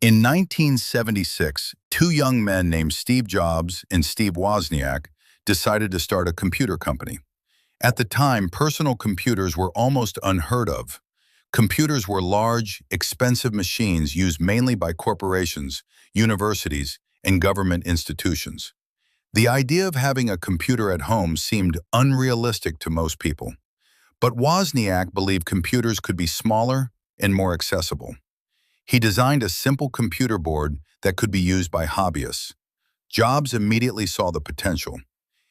In 1976, two young men named Steve Jobs and Steve Wozniak decided to start a computer company. At the time, personal computers were almost unheard of. Computers were large, expensive machines used mainly by corporations, universities, and government institutions. The idea of having a computer at home seemed unrealistic to most people. But Wozniak believed computers could be smaller and more accessible. He designed a simple computer board that could be used by hobbyists. Jobs immediately saw the potential.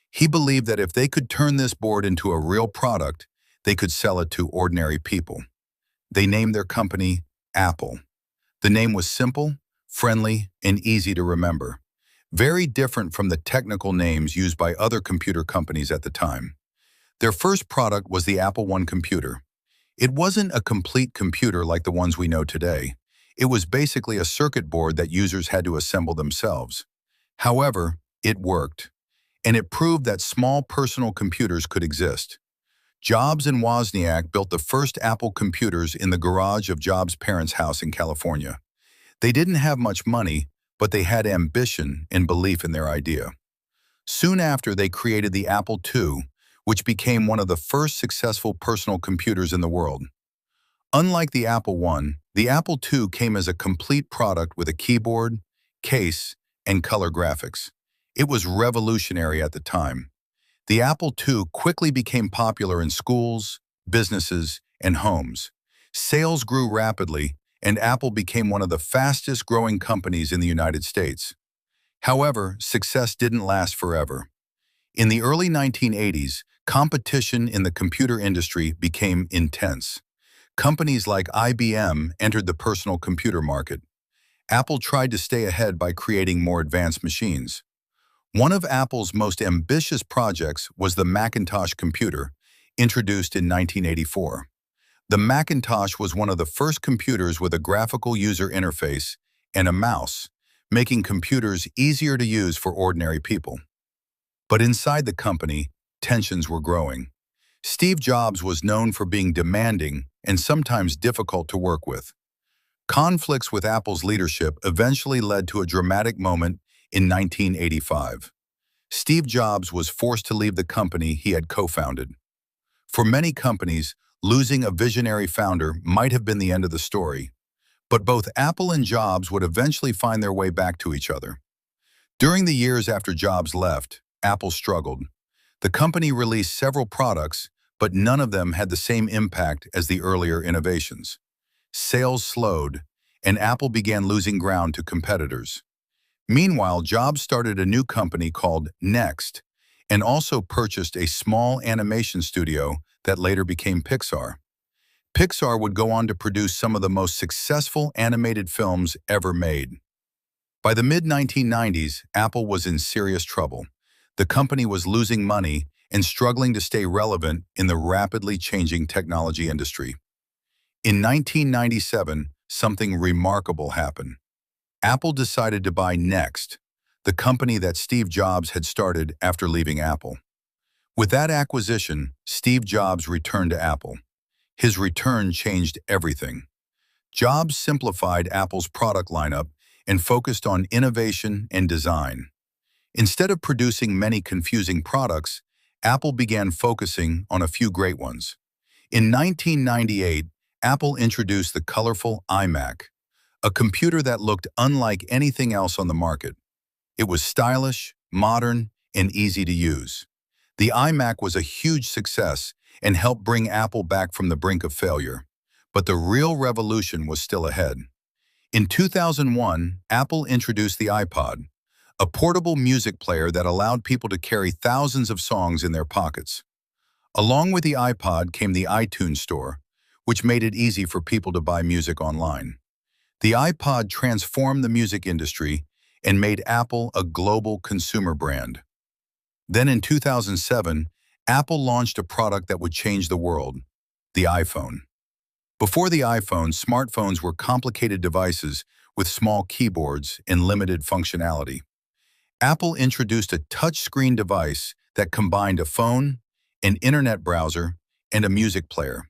He believed that if they could turn this board into a real product, they could sell it to ordinary people. They named their company Apple. The name was simple, friendly, and easy to remember, very different from the technical names used by other computer companies at the time. Their first product was the Apple I computer. It wasn't a complete computer like the ones we know today. It was basically a circuit board that users had to assemble themselves. However, it worked, and it proved that small personal computers could exist. Jobs and Wozniak built the first Apple computers in the garage of Jobs' parents' house in California. They didn't have much money, but they had ambition and belief in their idea. Soon after, they created the Apple II, which became one of the first successful personal computers in the world. Unlike the Apple I, the Apple II came as a complete product with a keyboard, case, and color graphics. It was revolutionary at the time. The Apple II quickly became popular in schools, businesses, and homes. Sales grew rapidly, and Apple became one of the fastest-growing companies in the United States. However, success didn't last forever. In the early 1980s, competition in the computer industry became intense. Companies like IBM entered the personal computer market. Apple tried to stay ahead by creating more advanced machines. One of Apple's most ambitious projects was the Macintosh computer, introduced in 1984. The Macintosh was one of the first computers with a graphical user interface and a mouse, making computers easier to use for ordinary people. But inside the company, tensions were growing. Steve Jobs was known for being demanding and sometimes difficult to work with. Conflicts with Apple's leadership eventually led to a dramatic moment in 1985. Steve Jobs was forced to leave the company he had co-founded. For many companies, losing a visionary founder might have been the end of the story, but both Apple and Jobs would eventually find their way back to each other. During the years after Jobs left, Apple struggled. The company released several products, but none of them had the same impact as the earlier innovations. Sales slowed, and Apple began losing ground to competitors. Meanwhile, Jobs started a new company called Next, and also purchased a small animation studio that later became Pixar. Pixar would go on to produce some of the most successful animated films ever made. By the mid-1990s, Apple was in serious trouble. The company was losing money and struggling to stay relevant in the rapidly changing technology industry. In 1997, something remarkable happened. Apple decided to buy Next, the company that Steve Jobs had started after leaving Apple. With that acquisition, Steve Jobs returned to Apple. His return changed everything. Jobs simplified Apple's product lineup and focused on innovation and design. Instead of producing many confusing products, Apple began focusing on a few great ones. In 1998, Apple introduced the colorful iMac, a computer that looked unlike anything else on the market. It was stylish, modern, and easy to use. The iMac was a huge success and helped bring Apple back from the brink of failure. But the real revolution was still ahead. In 2001, Apple introduced the iPod, a portable music player that allowed people to carry thousands of songs in their pockets. Along with the iPod came the iTunes Store, which made it easy for people to buy music online. The iPod transformed the music industry and made Apple a global consumer brand. Then in 2007, Apple launched a product that would change the world, the iPhone. Before the iPhone, smartphones were complicated devices with small keyboards and limited functionality. Apple introduced a touchscreen device that combined a phone, an internet browser, and a music player.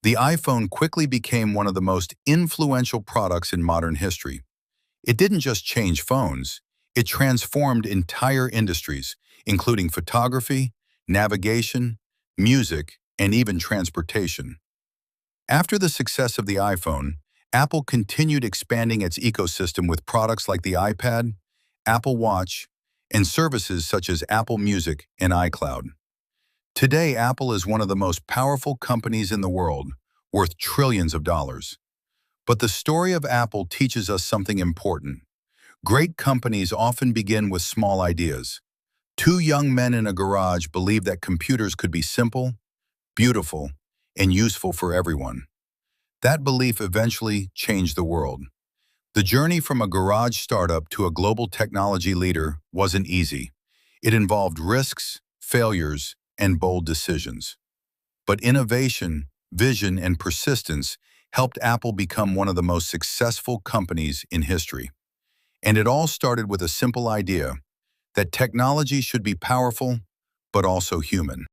The iPhone quickly became one of the most influential products in modern history. It didn't just change phones, it transformed entire industries, including photography, navigation, music, and even transportation. After the success of the iPhone, Apple continued expanding its ecosystem with products like the iPad, Apple Watch, and services such as Apple Music and iCloud. Today, Apple is one of the most powerful companies in the world, worth trillions of dollars. But the story of Apple teaches us something important. Great companies often begin with small ideas. Two young men in a garage believed that computers could be simple, beautiful, and useful for everyone. That belief eventually changed the world. The journey from a garage startup to a global technology leader wasn't easy. It involved risks, failures, and bold decisions. But innovation, vision, and persistence helped Apple become one of the most successful companies in history. And it all started with a simple idea that technology should be powerful, but also human.